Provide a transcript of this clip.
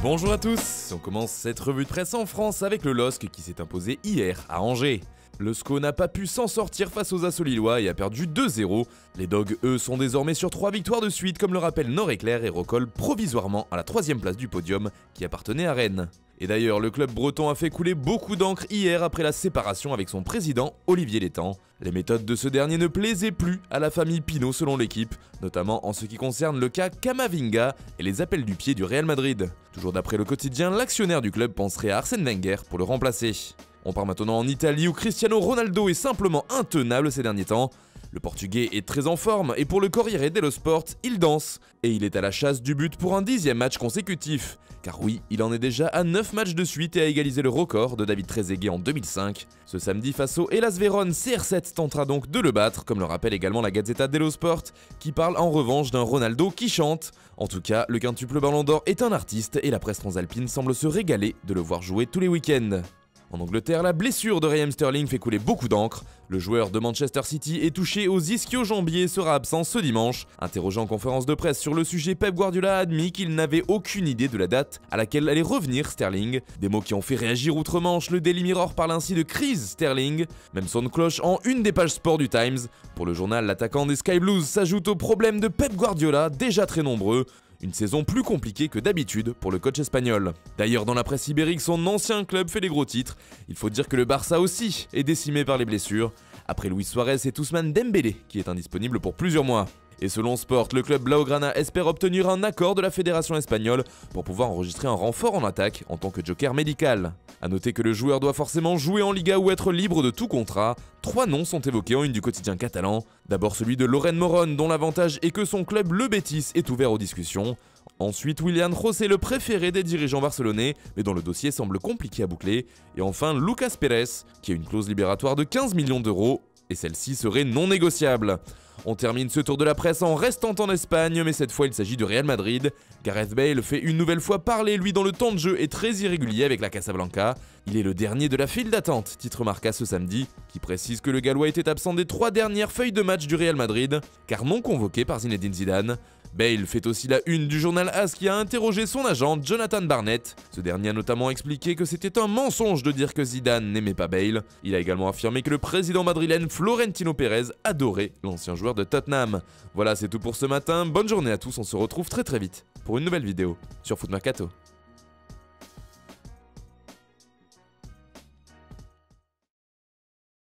Bonjour à tous, on commence cette revue de presse en France avec le LOSC qui s'est imposé hier à Angers. Le SCO n'a pas pu s'en sortir face aux assauts lillois et a perdu 2-0. Les Dogs, eux, sont désormais sur 3 victoires de suite comme le rappelle Nord-Éclair et recollent provisoirement à la 3ème place du podium qui appartenait à Rennes. Et d'ailleurs, le club breton a fait couler beaucoup d'encre hier après la séparation avec son président Olivier Létang. Les méthodes de ce dernier ne plaisaient plus à la famille Pinault selon l'équipe, notamment en ce qui concerne le cas Camavinga et les appels du pied du Real Madrid. Toujours d'après le quotidien, l'actionnaire du club penserait à Arsène Wenger pour le remplacer. On part maintenant en Italie où Cristiano Ronaldo est simplement intenable ces derniers temps. Le Portugais est très en forme et pour le Corriere dello Sport, il danse. Et il est à la chasse du but pour un 10e match consécutif. Car oui, il en est déjà à 9 matchs de suite et a égalisé le record de David Trezeguet en 2005. Ce samedi face au Hellas Vérone, CR7 tentera donc de le battre, comme le rappelle également la Gazzetta dello Sport, qui parle en revanche d'un Ronaldo qui chante. En tout cas, le quintuple Ballon d'Or est un artiste et la presse transalpine semble se régaler de le voir jouer tous les week-ends. En Angleterre, la blessure de Raheem Sterling fait couler beaucoup d'encre. Le joueur de Manchester City est touché aux ischio-jambiers et sera absent ce dimanche. Interrogé en conférence de presse sur le sujet, Pep Guardiola a admis qu'il n'avait aucune idée de la date à laquelle allait revenir Sterling. Des mots qui ont fait réagir outre-Manche, le Daily Mirror parle ainsi de crise Sterling. Même son de cloche en une des pages sport du Times. Pour le journal, l'attaquant des Sky Blues s'ajoute aux problèmes de Pep Guardiola, déjà très nombreux. Une saison plus compliquée que d'habitude pour le coach espagnol. D'ailleurs, dans la presse ibérique, son ancien club fait des gros titres. Il faut dire que le Barça aussi est décimé par les blessures. Après Luis Suarez, c'est Ousmane Dembélé qui est indisponible pour plusieurs mois. Et selon Sport, le club Blaugrana espère obtenir un accord de la fédération espagnole pour pouvoir enregistrer un renfort en attaque en tant que joker médical. A noter que le joueur doit forcément jouer en Liga ou être libre de tout contrat. 3 noms sont évoqués en une du quotidien catalan. D'abord celui de Loren Moron, dont l'avantage est que son club le Betis est ouvert aux discussions. Ensuite, Willian José, le préféré des dirigeants barcelonais, mais dont le dossier semble compliqué à boucler. Et enfin, Lucas Pérez, qui a une clause libératoire de 15 millions d'euros, et celle-ci serait non négociable. On termine ce tour de la presse en restant en Espagne, mais cette fois il s'agit du Real Madrid. Gareth Bale fait une nouvelle fois parler, lui dans le temps de jeu est très irrégulier avec la Casablanca. Il est le dernier de la file d'attente, titre Marca ce samedi, qui précise que le Gallois était absent des 3 dernières feuilles de match du Real Madrid, car non convoqué par Zinedine Zidane. Bale fait aussi la une du journal AS qui a interrogé son agent Jonathan Barnett. Ce dernier a notamment expliqué que c'était un mensonge de dire que Zidane n'aimait pas Bale. Il a également affirmé que le président madrilène Florentino Pérez adorait l'ancien joueur de Tottenham. Voilà, c'est tout pour ce matin. Bonne journée à tous, on se retrouve très vite pour une nouvelle vidéo sur Foot Mercato.